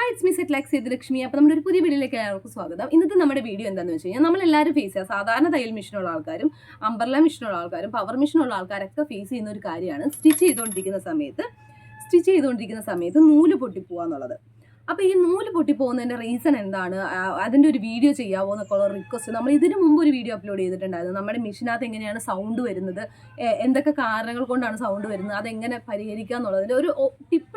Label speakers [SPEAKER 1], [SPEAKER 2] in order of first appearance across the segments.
[SPEAKER 1] Hi, it's me set like Sethulakshmi. അപ്പോൾ നമ്മുടെ ഒരു പുതിയ വീഡിയോയിലേക്ക് എല്ലാവർക്കും സ്വാഗതം. ഇന്നത്തെ നമ്മുടെ വീഡിയോ എന്താണെന്ന് വെച്ച് കഴിഞ്ഞാൽ നമ്മളെല്ലാവരും ഫേസ് ചെയ്യുക, സാധാരണ തയ്യൽ മെഷീനുള്ള ആൾക്കാരും അംബ്രല്ല മെഷീനുള്ള ആൾക്കാരും പവർ മെഷീനുള്ള ആൾക്കാരൊക്കെ ഫേസ് ചെയ്യുന്ന ഒരു കാര്യമാണ് സ്റ്റിച്ച് ചെയ്തുകൊണ്ടിരിക്കുന്ന സമയത്ത് നൂല് പൊട്ടിപ്പോവുക എന്നുള്ളത്. അപ്പോൾ ഈ നൂല് പൊട്ടിപ്പോകുന്നതിൻ്റെ റീസൺ എന്താണ്, അതിൻ്റെ ഒരു വീഡിയോ ചെയ്യാവോ എന്നൊക്കെ ഉള്ള റിക്വസ്റ്റ് നമ്മൾ ഇതിന് മുമ്പ് ഒരു വീഡിയോ അപ്ലോഡ് ചെയ്തിട്ടുണ്ടായിരുന്നു. നമ്മുടെ മെഷീനകത്ത് എങ്ങനെയാണ് സൗണ്ട് വരുന്നത്, എന്തൊക്കെ കാരണങ്ങൾ കൊണ്ടാണ് സൗണ്ട് വരുന്നത്, അതെങ്ങനെ പരിഹരിക്കുക എന്നുള്ളതിൻ്റെ ഒരു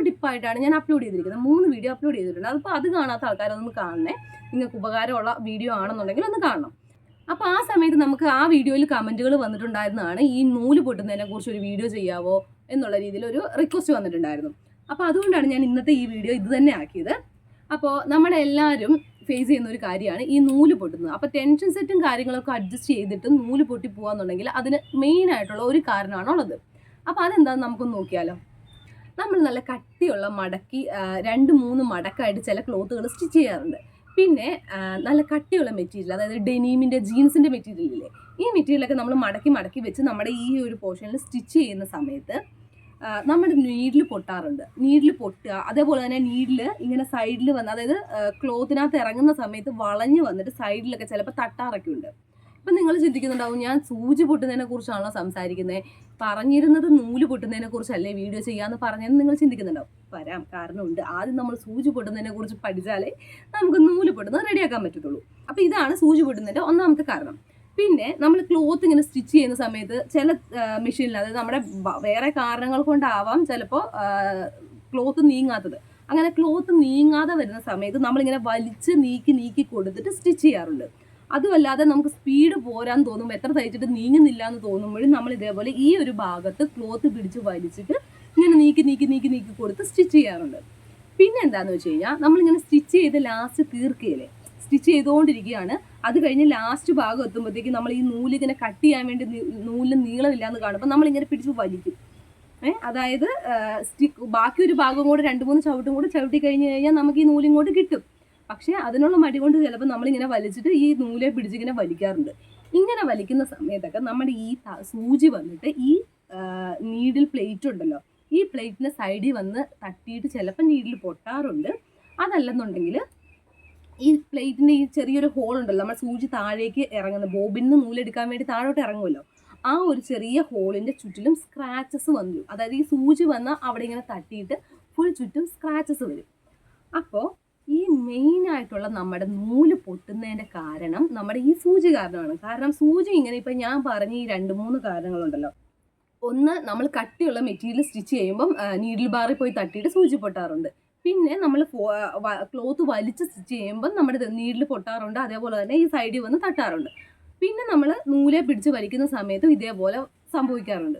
[SPEAKER 1] ടിപ്പായിട്ടാണ് ഞാൻ അപ്ലോഡ് ചെയ്തിരിക്കുന്നത്. 3 വീഡിയോ അപ്ലോഡ് ചെയ്തിട്ടുണ്ട്. അപ്പോൾ അത് കാണാത്ത ആൾക്കാരൊന്ന് കാണണേ, നിങ്ങൾക്ക് ഉപകാരമുള്ള വീഡിയോ ആണെന്നുണ്ടെങ്കിൽ ഒന്ന് കാണണം. അപ്പോൾ ആ സമയത്ത് നമുക്ക് ആ വീഡിയോയിൽ കമൻറ്റുകൾ വന്നിട്ടുണ്ടായിരുന്നതാണ് ഈ നൂല് പൊട്ടുന്നതിനെ കുറിച്ച് ഒരു വീഡിയോ ചെയ്യാവോ എന്നുള്ള രീതിയിൽ ഒരു റിക്വസ്റ്റ് വന്നിട്ടുണ്ടായിരുന്നു. അപ്പോൾ അതുകൊണ്ടാണ് ഞാൻ ഇന്നത്തെ ഈ വീഡിയോ ഇത് തന്നെ ആക്കിയത്. അപ്പോൾ നമ്മളെല്ലാവരും ഫേസ് ചെയ്യുന്ന ഒരു കാര്യമാണ് ഈ നൂല് പൊട്ടുന്നത്. അപ്പോൾ ടെൻഷൻ സെറ്റും കാര്യങ്ങളൊക്കെ അഡ്ജസ്റ്റ് ചെയ്തിട്ട് നൂല് പൊട്ടി പോകാന്നുണ്ടെങ്കിൽ അതിന് മെയിനായിട്ടുള്ള ഒരു കാരണമാണുള്ളത്. അപ്പോൾ അതെന്താണെന്ന് നമുക്കൊന്ന് നോക്കിയാലോ. നമ്മൾ നല്ല കട്ടിയുള്ള മടക്കി 2-3 മടക്കായിട്ട് ചില ക്ലോത്തുകൾ സ്റ്റിച്ച് ചെയ്യാറുണ്ട്. പിന്നെ നല്ല കട്ടിയുള്ള മെറ്റീരിയൽ, അതായത് ഡെനീമിൻ്റെ ജീൻസിൻ്റെ മെറ്റീരിയൽ ഇല്ലേ, ഈ മെറ്റീരിയലൊക്കെ നമ്മൾ മടക്കി വെച്ച് നമ്മുടെ ഈ ഒരു പോർഷനിൽ സ്റ്റിച്ച് ചെയ്യുന്ന സമയത്ത് നമ്മുടെ നീഡിൽ പൊട്ടാറുണ്ട്. നീഡിൽ പൊട്ടുക, അതേപോലെ തന്നെ നീഡിൽ ഇങ്ങനെ സൈഡിൽ വന്ന്, അതായത് ക്ലോത്തിനകത്ത് ഇറങ്ങുന്ന സമയത്ത് വളഞ്ഞ് വന്നിട്ട് സൈഡിലൊക്കെ ചിലപ്പോൾ തട്ടാറൊക്കെ ഉണ്ട്. ഇപ്പം നിങ്ങൾ ചിന്തിക്കുന്നുണ്ടാവും, ഞാൻ സൂചി പൊട്ടുന്നതിനെ കുറിച്ചാണല്ലോ സംസാരിക്കുന്നത്, പറഞ്ഞിരുന്നത് നൂല് പൊട്ടുന്നതിനെ കുറിച്ചല്ലേ വീഡിയോ ചെയ്യാമെന്ന് പറഞ്ഞതെന്ന് നിങ്ങൾ ചിന്തിക്കുന്നുണ്ടാവും. വരാം, കാരണമുണ്ട്. ആദ്യം നമ്മൾ സൂചി പൊട്ടുന്നതിനെ കുറിച്ച് പഠിച്ചാലേ നമുക്ക് നൂല് പൊട്ടുന്നത് റെഡിയാക്കാൻ പറ്റത്തുള്ളൂ. അപ്പോൾ ഇതാണ് സൂചി പൊട്ടുന്നതിൻ്റെ ഒന്നാമത്തെ കാരണം. പിന്നെ നമ്മൾ ക്ലോത്ത് ഇങ്ങനെ സ്റ്റിച്ച് ചെയ്യുന്ന സമയത്ത് ചില മെഷീനിൽ, അതായത് നമ്മുടെ വേറെ കാരണങ്ങൾ കൊണ്ടാവാം ചിലപ്പോൾ ക്ലോത്ത് നീങ്ങാത്തത്. അങ്ങനെ ക്ലോത്ത് നീങ്ങാതെ വരുന്ന സമയത്ത് നമ്മളിങ്ങനെ വലിച്ച് നീക്കി കൊടുത്തിട്ട് സ്റ്റിച്ച് ചെയ്യാറുണ്ട്. അതുമല്ലാതെ നമുക്ക് സ്പീഡ് പോരാൻ തോന്നുമ്പോൾ, എത്ര തയ്ച്ചിട്ട് നീങ്ങുന്നില്ല എന്ന് തോന്നുമ്പോഴും നമ്മൾ ഇതേപോലെ ഈ ഒരു ഭാഗത്ത് ക്ലോത്ത് പിടിച്ച് വലിച്ചിട്ട് ഇങ്ങനെ നീക്കി കൊടുത്ത് സ്റ്റിച്ച് ചെയ്യാറുണ്ട്. പിന്നെ എന്താണെന്ന് വെച്ച് കഴിഞ്ഞാൽ, നമ്മളിങ്ങനെ സ്റ്റിച്ച് ചെയ്ത് ലാസ്റ്റ് തീർക്കുകയില്ലേ, സ്റ്റിച്ച് ചെയ്തുകൊണ്ടിരിക്കുകയാണ്, അത് കഴിഞ്ഞ് ലാസ്റ്റ് ഭാഗം എത്തുമ്പോഴത്തേക്ക് നമ്മൾ ഈ നൂലിങ്ങനെ കട്ട് ചെയ്യാൻ വേണ്ടി നൂലിന് നീളമില്ല എന്ന് കാണുമ്പോൾ നമ്മളിങ്ങനെ പിടിച്ച് വലിക്കും. അതായത് ബാക്കി ഒരു ഭാഗം കൂടെ 2-3 ചവിട്ടും കൂടെ ചവിട്ടി കഴിഞ്ഞ് കഴിഞ്ഞാൽ നമുക്ക് ഈ നൂലിങ്ങോട്ട് കിട്ടും. പക്ഷേ അതിനുള്ള മടി കൊണ്ട് ചിലപ്പോൾ നമ്മളിങ്ങനെ വലിച്ചിട്ട് ഈ നൂലെ പിടിച്ചിങ്ങനെ വലിക്കാറുണ്ട്. ഇങ്ങനെ വലിക്കുന്ന സമയത്തൊക്കെ നമ്മുടെ ഈ സൂചി വന്നിട്ട് ഈ നീഡിൽ പ്ലേറ്റ് ഉണ്ടല്ലോ, ഈ പ്ലേറ്റിൻ്റെ സൈഡിൽ വന്ന് തട്ടിയിട്ട് ചിലപ്പോൾ നീഡിൽ പൊട്ടാറുണ്ട്. അതല്ലെന്നുണ്ടെങ്കിൽ ഈ പ്ലേറ്റിൻ്റെ ഈ ചെറിയൊരു ഹോൾ ഉണ്ടല്ലോ, നമ്മൾ സൂചി താഴേക്ക് ഇറങ്ങുന്ന ബോബിന് നൂലെടുക്കാൻ വേണ്ടി താഴോട്ട് ഇറങ്ങുമല്ലോ, ആ ഒരു ചെറിയ ഹോളിൻ്റെ ചുറ്റിലും സ്ക്രാച്ചസ് വന്നു. അതായത് ഈ സൂചി വന്നാൽ അവിടെ ഇങ്ങനെ തട്ടിയിട്ട് ഫുൾ ചുറ്റും സ്ക്രാച്ചസ് വരും. അപ്പോൾ ഈ മെയിനായിട്ടുള്ള നമ്മുടെ നൂല് പൊട്ടുന്നതിൻ്റെ കാരണം നമ്മുടെ ഈ സൂചി കാരണമാണ്. കാരണം സൂചി ഇങ്ങനെ ഇപ്പം ഞാൻ പറഞ്ഞ ഈ 2-3 കാരണങ്ങളുണ്ടല്ലോ. ഒന്ന്, നമ്മൾ കട്ടിയുള്ള മെറ്റീരിയൽ സ്റ്റിച്ച് ചെയ്യുമ്പം നീഡിൽ ബാറിൽ പോയി തട്ടിയിട്ട് സൂചി പൊട്ടാറുണ്ട്. പിന്നെ നമ്മൾ ക്ലോത്ത് വലിച്ച് സ്റ്റിച്ച് ചെയ്യുമ്പം നമ്മുടെ നീഡിൽ പൊട്ടാറുണ്ട്. അതേപോലെ തന്നെ ഈ സൈഡിൽ വന്ന് തട്ടാറുണ്ട്. പിന്നെ നമ്മൾ നൂലെ പിടിച്ച് വലിക്കുന്ന സമയത്തും ഇതേപോലെ സംഭവിക്കാറുണ്ട്.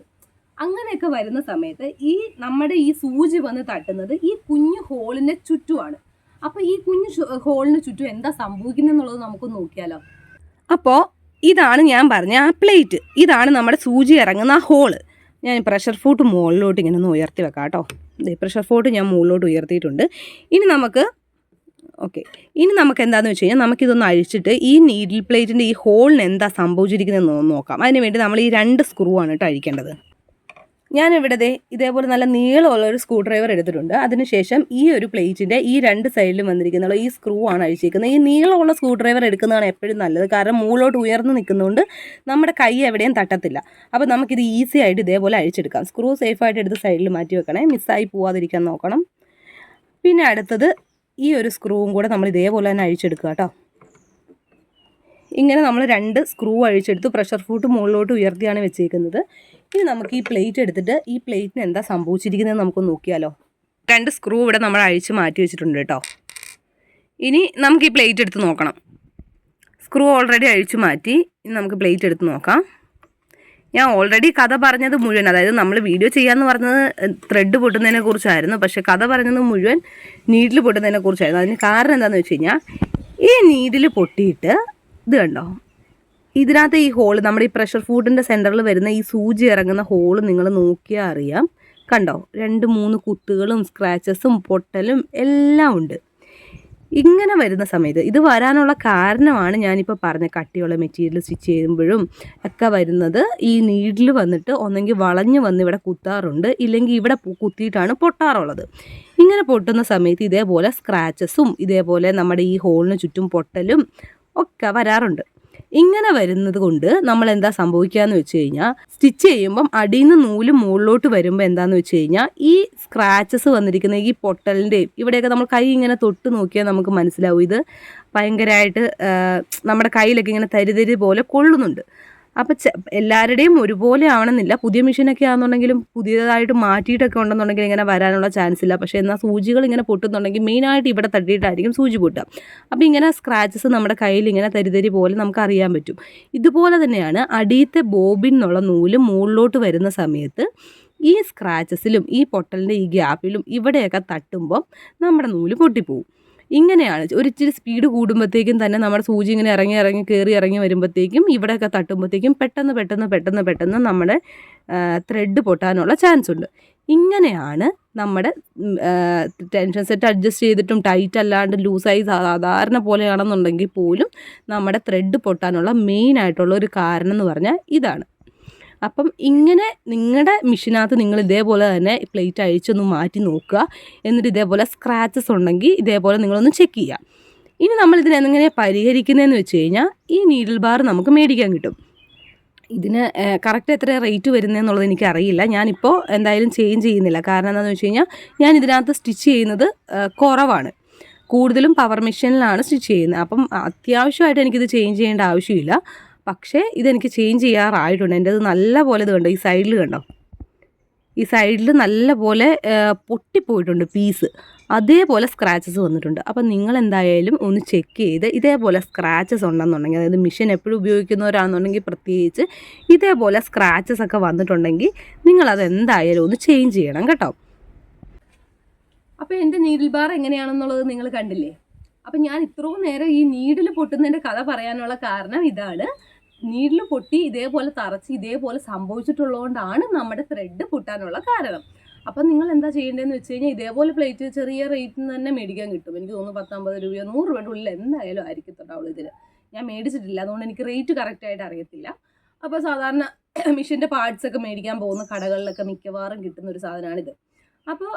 [SPEAKER 1] അങ്ങനെയൊക്കെ വരുന്ന സമയത്ത് ഈ നമ്മുടെ ഈ സൂചി വന്ന് തട്ടുന്നത് ഈ കുഞ്ഞു ഹോളിൻ്റെ ചുറ്റുമാണ്. അപ്പോൾ ഈ കുഞ്ഞു ഹോളിന് ചുറ്റും എന്താ സംഭവിക്കുന്നത് എന്നുള്ളത് നമുക്ക് നോക്കിയാലോ. അപ്പോൾ ഇതാണ് ഞാൻ പറഞ്ഞ ആ പ്ലേറ്റ്, ഇതാണ് നമ്മുടെ സൂചി ഇറങ്ങുന്ന ആ ഹോള്. ഞാൻ പ്രഷർ ഫൂട്ട് മുകളിലോട്ട് ഇങ്ങനെ ഒന്ന് ഉയർത്തി വെക്കാം കേട്ടോ. പ്രഷർ ഫോട്ട് ഞാൻ മുകളിലോട്ട് ഉയർത്തിയിട്ടുണ്ട്. ഇനി നമുക്ക് എന്താണെന്ന് വെച്ച് കഴിഞ്ഞാൽ, നമുക്കിതൊന്ന് അഴിച്ചിട്ട് ഈ നീഡിൽ പ്ലേറ്റിൻ്റെ ഈ ഹോളിന് എന്താ സംഭവിച്ചിരിക്കുന്നതെന്ന് നോക്കാം. അതിനുവേണ്ടി നമ്മൾ ഈ 2 സ്ക്രൂ ആണ് കേട്ടോ അഴിക്കേണ്ടത്. ഞാനിവിടെ ഇതേപോലെ നല്ല നീളമുള്ള ഒരു സ്ക്രൂ ഡ്രൈവർ എടുത്തിട്ടുണ്ട്. അതിനുശേഷം ഈ ഒരു പ്ലേറ്റിൻ്റെ ഈ 2 സൈഡിലും വന്നിരിക്കുന്ന ഈ സ്ക്രൂ ആണ് അഴിച്ചിരിക്കുന്നത്. ഈ നീളമുള്ള സ്ക്രൂ ഡ്രൈവർ എടുക്കുന്നതാണ് എപ്പോഴും നല്ലത്. കാരണം മുകളിലോട്ട് ഉയർന്ന് നിൽക്കുന്നതുകൊണ്ട് നമ്മുടെ കൈ എവിടെയും തട്ടത്തില്ല. അപ്പോൾ നമുക്കിത് ഈസി ആയിട്ട് ഇതേപോലെ അഴിച്ചെടുക്കാം. സ്ക്രൂ സേഫായിട്ട് എടുത്ത് സൈഡിൽ മാറ്റി വെക്കണേ, മിസ്സായി പോവാതിരിക്കാൻ നോക്കണം. പിന്നെ അടുത്തത് ഈ ഒരു സ്ക്രൂവും കൂടെ നമ്മൾ ഇതേപോലെ തന്നെ അഴിച്ചെടുക്കുക കേട്ടോ. ഇങ്ങനെ നമ്മൾ 2 സ്ക്രൂ അഴിച്ചെടുത്ത് പ്രഷർ ഫൂട്ട് മുകളിലോട്ട് ഉയർത്തിയാണ് വെച്ചേക്കുന്നത്. ഇനി നമുക്ക് ഈ പ്ലേറ്റ് എടുത്തിട്ട് ഈ പ്ലേറ്റിന് എന്താ സംഭവിച്ചിരിക്കുന്നത് നമുക്ക് നോക്കിയാലോ. 2 സ്ക്രൂ ഇവിടെ നമ്മൾ അഴിച്ച് മാറ്റി വെച്ചിട്ടുണ്ട് കേട്ടോ. ഇനി നമുക്ക് ഈ പ്ലേറ്റ് എടുത്ത് നോക്കണം. സ്ക്രൂ ഓൾറെഡി അഴിച്ചു മാറ്റി. ഇനി നമുക്ക് പ്ലേറ്റ് എടുത്ത് നോക്കാം. ഞാൻ ഓൾറെഡി കഥ പറഞ്ഞത് മുഴുവൻ, അതായത് നമ്മൾ വീഡിയോ ചെയ്യാമെന്ന് പറഞ്ഞത് ത്രെഡ് പൊട്ടുന്നതിനെ കുറിച്ചായിരുന്നു, പക്ഷേ കഥ പറഞ്ഞത് മുഴുവൻ നീഡിൽ പൊട്ടുന്നതിനെ കുറിച്ചായിരുന്നു. അതിന് കാരണം എന്താണെന്ന് വെച്ച് കഴിഞ്ഞാൽ, ഈ നീഡിൽ പൊട്ടിയിട്ട് ഇത് കണ്ടോ, ഇതിനകത്ത് ഈ ഹോള്, നമ്മുടെ ഈ പ്രഷർ ഫൂഡിൻ്റെ സെൻറ്ററിൽ വരുന്ന ഈ സൂചി ഇറങ്ങുന്ന ഹോള് നിങ്ങൾ നോക്കിയാൽ അറിയാം. കണ്ടോ, 2-3 കുത്തുകളും സ്ക്രാച്ചസും പൊട്ടലും എല്ലാം ഉണ്ട്. ഇങ്ങനെ വരുന്ന സമയത്ത് ഇത് വരാനുള്ള കാരണമാണ് ഞാനിപ്പോൾ പറഞ്ഞ കട്ടിയുള്ള മെറ്റീരിയൽ സ്റ്റിച്ച് ചെയ്യുമ്പോഴും ഒക്കെ വരുന്നത്. ഈ നീഡിൽ വന്നിട്ട് ഒന്നെങ്കിൽ വളഞ്ഞ് വന്ന് ഇവിടെ കുത്താറുണ്ട്, ഇല്ലെങ്കിൽ ഇവിടെ കുത്തിയിട്ടാണ് പൊട്ടാറുള്ളത്. ഇങ്ങനെ പൊട്ടുന്ന സമയത്ത് ഇതേപോലെ സ്ക്രാച്ചസും ഇതേപോലെ നമ്മുടെ ഈ ഹോളിന് ചുറ്റും പൊട്ടലും ഒക്കെ വരാറുണ്ട്. ഇങ്ങനെ വരുന്നത് കൊണ്ട് നമ്മൾ എന്താ സംഭവിക്കുകയെന്ന് വെച്ച് കഴിഞ്ഞാൽ, സ്റ്റിച്ച് ചെയ്യുമ്പം അടിയിൽ നിന്ന് നൂല് മുകളിലോട്ട് വരുമ്പോൾ എന്താണെന്ന് വെച്ച് കഴിഞ്ഞാൽ, ഈ സ്ക്രാച്ചസ് വന്നിരിക്കുന്ന ഈ പൊട്ടലിൻ്റെയും ഇവിടെയൊക്കെ നമ്മൾ കൈ ഇങ്ങനെ തൊട്ട് നോക്കിയാൽ നമുക്ക് മനസ്സിലാവും ഇത് ഭയങ്കരമായിട്ട് നമ്മുടെ കയ്യിലൊക്കെ ഇങ്ങനെ തരിതരി പോലെ കൊള്ളുന്നുണ്ട്. അപ്പം എല്ലാവരുടെയും ഒരുപോലെ ആവണമെന്നില്ല. പുതിയ മെഷീനൊക്കെ ആണെന്നുണ്ടെങ്കിലും പുതിയതായിട്ട് മാറ്റിയിട്ടൊക്കെ ഉണ്ടെന്നുണ്ടെങ്കിൽ ഇങ്ങനെ വരാനുള്ള ചാൻസ് ഇല്ല. പക്ഷേ എന്നാൽ സൂചികൾ ഇങ്ങനെ പൊട്ടുന്നുണ്ടെങ്കിൽ മെയിനായിട്ട് ഇവിടെ തട്ടിയിട്ടായിരിക്കും സൂചി പൊട്ടുക. അപ്പോൾ ഇങ്ങനെ സ്ക്രാച്ചസ് നമ്മുടെ കയ്യിൽ ഇങ്ങനെ തരിതരി പോലെ നമുക്ക് അറിയാൻ പറ്റും. ഇതുപോലെ തന്നെയാണ് അടിയത്തെ ബോബിൻ എന്നുള്ള നൂല് മുകളിലോട്ട് വരുന്ന സമയത്ത് ഈ സ്ക്രാച്ചസിലും ഈ പൊട്ടലിൻ്റെ ഈ ഗ്യാപ്പിലും ഇവിടെയൊക്കെ തട്ടുമ്പം നമ്മുടെ നൂല് പൊട്ടിപ്പോവും. ഇങ്ങനെയാണ് ഒരിച്ചിരി സ്പീഡ് കൂടുമ്പോഴത്തേക്കും തന്നെ നമ്മുടെ സൂചി ഇങ്ങനെ ഇറങ്ങി വരുമ്പോഴത്തേക്കും ഇവിടെയൊക്കെ തട്ടുമ്പോഴത്തേക്കും പെട്ടെന്ന് നമ്മുടെ ത്രെഡ് പൊട്ടാനുള്ള ചാൻസ് ഉണ്ട്. ഇങ്ങനെയാണ് നമ്മുടെ ടെൻഷൻ സെറ്റ് അഡ്ജസ്റ്റ് ചെയ്തിട്ടും ടൈറ്റ് അല്ലാണ്ട് ലൂസായി സാധാരണ പോലെയാണെന്നുണ്ടെങ്കിൽ പോലും നമ്മുടെ ത്രെഡ് പൊട്ടാനുള്ള മെയിനായിട്ടുള്ള ഒരു കാരണം എന്ന് പറഞ്ഞാൽ ഇതാണ്. അപ്പം ഇങ്ങനെ നിങ്ങളുടെ മെഷീനകത്ത് നിങ്ങൾ ഇതേപോലെ തന്നെ പ്ലേറ്റ് അഴിച്ചൊന്ന് മാറ്റി നോക്കുക. എന്നിട്ട് ഇതേപോലെ സ്ക്രാച്ചസ് ഉണ്ടെങ്കിൽ ഇതേപോലെ നിങ്ങളൊന്ന് ചെക്ക് ചെയ്യുക. ഇനി നമ്മളിതിനെ എങ്ങനെ പരിഹരിക്കുന്നതെന്ന് വെച്ച് കഴിഞ്ഞാൽ, ഈ നീഡിൽ ബാർ നമുക്ക് മേടിക്കാൻ കിട്ടും. ഇതിന് കറക്റ്റ് എത്ര റേറ്റ് വരുന്നതെന്നുള്ളത് എനിക്കറിയില്ല. ഞാനിപ്പോൾ എന്തായാലും ചേഞ്ച് ചെയ്യുന്നില്ല. കാരണം എന്താണെന്ന് വെച്ച് കഴിഞ്ഞാൽ, ഞാൻ ഇതിനകത്ത് സ്റ്റിച്ച് ചെയ്യുന്നത് കുറവാണ്. കൂടുതലും പവർ മെഷീനിലാണ് സ്റ്റിച്ച് ചെയ്യുന്നത്. അപ്പം അത്യാവശ്യമായിട്ട് എനിക്കിത് ചേഞ്ച് ചെയ്യേണ്ട ആവശ്യമില്ല. പക്ഷേ ഇതെനിക്ക് ചേഞ്ച് ചെയ്യാറായിട്ടുണ്ട്. എൻ്റെ അത് നല്ല പോലെ ഇത് കണ്ടോ, ഈ സൈഡിൽ കണ്ടോ, ഈ സൈഡിൽ നല്ല പോലെ പൊട്ടിപ്പോയിട്ടുണ്ട് പീസ്. അതേപോലെ സ്ക്രാച്ചസ് വന്നിട്ടുണ്ട്. അപ്പം നിങ്ങൾ എന്തായാലും ഒന്ന് ചെക്ക് ചെയ്ത് ഇതേപോലെ സ്ക്രാച്ചസ് ഉണ്ടെന്നുണ്ടെങ്കിൽ, അതായത് മെഷീൻ എപ്പോഴും ഉപയോഗിക്കുന്നവരാണെന്നുണ്ടെങ്കിൽ പ്രത്യേകിച്ച് ഇതേപോലെ സ്ക്രാച്ചസ് ഒക്കെ വന്നിട്ടുണ്ടെങ്കിൽ നിങ്ങളത് എന്തായാലും ഒന്ന് ചേഞ്ച് ചെയ്യണം കേട്ടോ. അപ്പോൾ എൻ്റെ നീഡിൽ ബാർ എങ്ങനെയാണെന്നുള്ളത് നിങ്ങൾ കണ്ടില്ലേ. അപ്പം ഞാൻ ഇത്രയും നേരം ഈ നീഡിൽ പൊട്ടുന്നതിൻ്റെ കഥ പറയാനുള്ള കാരണം ഇതാണ്. നീഡിൽ പൊട്ടി ഇതേപോലെ തറച്ച് ഇതേപോലെ സംഭവിച്ചിട്ടുള്ളതുകൊണ്ടാണ് നമ്മുടെ ത്രെഡ് പൊട്ടാനുള്ള കാരണം. അപ്പം നിങ്ങൾ എന്താ ചെയ്യേണ്ടതെന്ന് വെച്ച് കഴിഞ്ഞാൽ, ഇതേപോലെ പ്ലേറ്റ് ചെറിയ റേറ്റിൽ നിന്ന് തന്നെ മേടിക്കാൻ കിട്ടും. എനിക്ക് തോന്നുന്നു 50 രൂപയോ 100 രൂപയുടെ ഉള്ളിൽ എന്തായാലും ആയിരിക്കത്തുണ്ടാവുള്ളൂ ഇതിന്. ഞാൻ മേടിച്ചിട്ടില്ല, അതുകൊണ്ട് എനിക്ക് റേറ്റ് കറക്റ്റായിട്ട് അറിയത്തില്ല. അപ്പോൾ സാധാരണ മെഷീൻ്റെ പാർട്സൊക്കെ മേടിക്കാൻ പോകുന്ന കടകളിലൊക്കെ മിക്കവാറും കിട്ടുന്ന ഒരു സാധനമാണിത്. അപ്പോൾ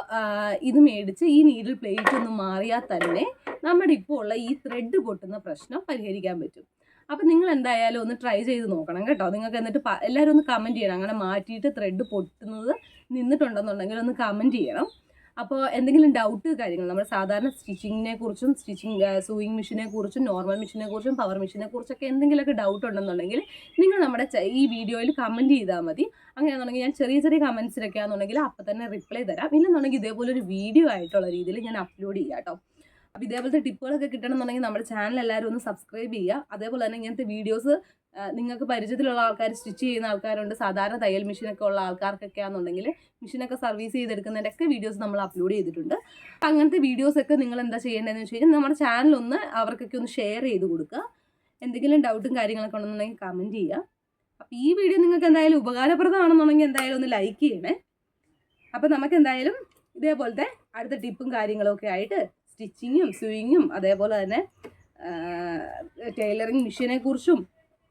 [SPEAKER 1] ഇത് മേടിച്ച് ഈ നീഡിൽ പ്ലേറ്റ് ഒന്ന് മാറിയാൽ തന്നെ നമ്മുടെ ഇപ്പോൾ ഉള്ള ഈ ത്രെഡ് പൊട്ടുന്ന പ്രശ്നം പരിഹരിക്കാൻ പറ്റും. അപ്പോൾ നിങ്ങൾ എന്തായാലും ഒന്ന് ട്രൈ ചെയ്ത് നോക്കണം കേട്ടോ. നിങ്ങൾക്ക് എന്നിട്ട് എല്ലാവരും ഒന്ന് കമൻറ്റ് ചെയ്യണം. അങ്ങനെ മാറ്റിയിട്ട് ത്രെഡ് പൊട്ടുന്നത് നിന്നിട്ടുണ്ടെന്നുണ്ടെങ്കിൽ ഒന്ന് കമൻറ്റ് ചെയ്യണം. അപ്പോൾ എന്തെങ്കിലും ഡൗട്ട് കാര്യങ്ങൾ നമ്മൾ സാധാരണ സ്റ്റിച്ചിങ്ങിനെ കുറിച്ചും സൂയിങ് മെഷീനെ കുറിച്ചും നോർമൽ മെഷീനെ കുറിച്ചും പവർ മെഷീനെ കുറിച്ചൊക്കെ എന്തെങ്കിലുമൊക്കെ ഡൗട്ട് ഉണ്ടെന്നുണ്ടെങ്കിൽ നിങ്ങൾ നമ്മുടെ ഈ വീഡിയോയിൽ കമൻറ്റ് ചെയ്താൽ മതി. അങ്ങനെയാണെന്നുണ്ടെങ്കിൽ ഞാൻ ചെറിയ കമൻസിലൊക്കെ ആണെന്നുണ്ടെങ്കിൽ അപ്പം തന്നെ റിപ്ലൈ തരാം. ഇല്ലെന്നുണ്ടെങ്കിൽ ഇതേപോലെ ഒരു വീഡിയോ ആയിട്ടുള്ള രീതിയിൽ ഞാൻ അപ്ലോഡ് ചെയ്യാം കേട്ടോ. അപ്പോൾ ഇതേപോലത്തെ ടിപ്പുകളൊക്കെ കിട്ടണമെന്നുണ്ടെങ്കിൽ നമ്മുടെ ചാനൽ എല്ലാവരും ഒന്ന് സബ്സ്ക്രൈബ് ചെയ്യുക. അതേപോലെ തന്നെ ഇങ്ങനത്തെ വീഡിയോസ് നിങ്ങൾക്ക് പരിചയത്തിലുള്ള ആൾക്കാർ, സ്റ്റിച്ച് ചെയ്യുന്ന ആൾക്കാരുണ്ട്, സാധാരണ തയ്യൽ മെഷീനൊക്കെ ഉള്ള ആൾക്കാർക്കൊക്കെ ആണെന്നുണ്ടെങ്കിൽ മെഷീനൊക്കെ സർവീസ് ചെയ്തെടുക്കുന്നതിൻ്റെയൊക്കെ വീഡിയോസ് നമ്മൾ അപ്ലോഡ് ചെയ്തിട്ടുണ്ട്. അങ്ങനത്തെ വീഡിയോസൊക്കെ നിങ്ങൾ എന്താ ചെയ്യേണ്ടതെന്ന് വെച്ച് കഴിഞ്ഞാൽ, നമ്മുടെ ചാനലൊന്ന് അവർക്കൊക്കെ ഒന്ന് ഷെയർ ചെയ്ത് കൊടുക്കുക. എന്തെങ്കിലും ഡൗട്ടും കാര്യങ്ങളൊക്കെ ഉണ്ടെന്നുണ്ടെങ്കിൽ കമൻറ്റ് ചെയ്യുക. അപ്പോൾ ഈ വീഡിയോ നിങ്ങൾക്ക് എന്തായാലും ഉപകാരപ്രദമാണെന്നുണ്ടെങ്കിൽ എന്തായാലും ഒന്ന് ലൈക്ക് ചെയ്യണേ. അപ്പോൾ നമുക്ക് എന്തായാലും ഇതേപോലത്തെ അടുത്ത ടിപ്പും കാര്യങ്ങളൊക്കെ ആയിട്ട് സ്റ്റിച്ചിങ്ങും സൂയിങ്ങും അതേപോലെ തന്നെ ടൈലറിങ് മെഷീനെ കുറിച്ചും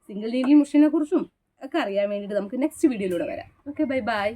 [SPEAKER 1] സിംഗിൾ നീഡിൽ മെഷീനെ കുറിച്ചും ഒക്കെ അറിയാൻ വേണ്ടിയിട്ട് നമുക്ക് നെക്സ്റ്റ് വീഡിയോയിലൂടെ വരാം. Okay, by.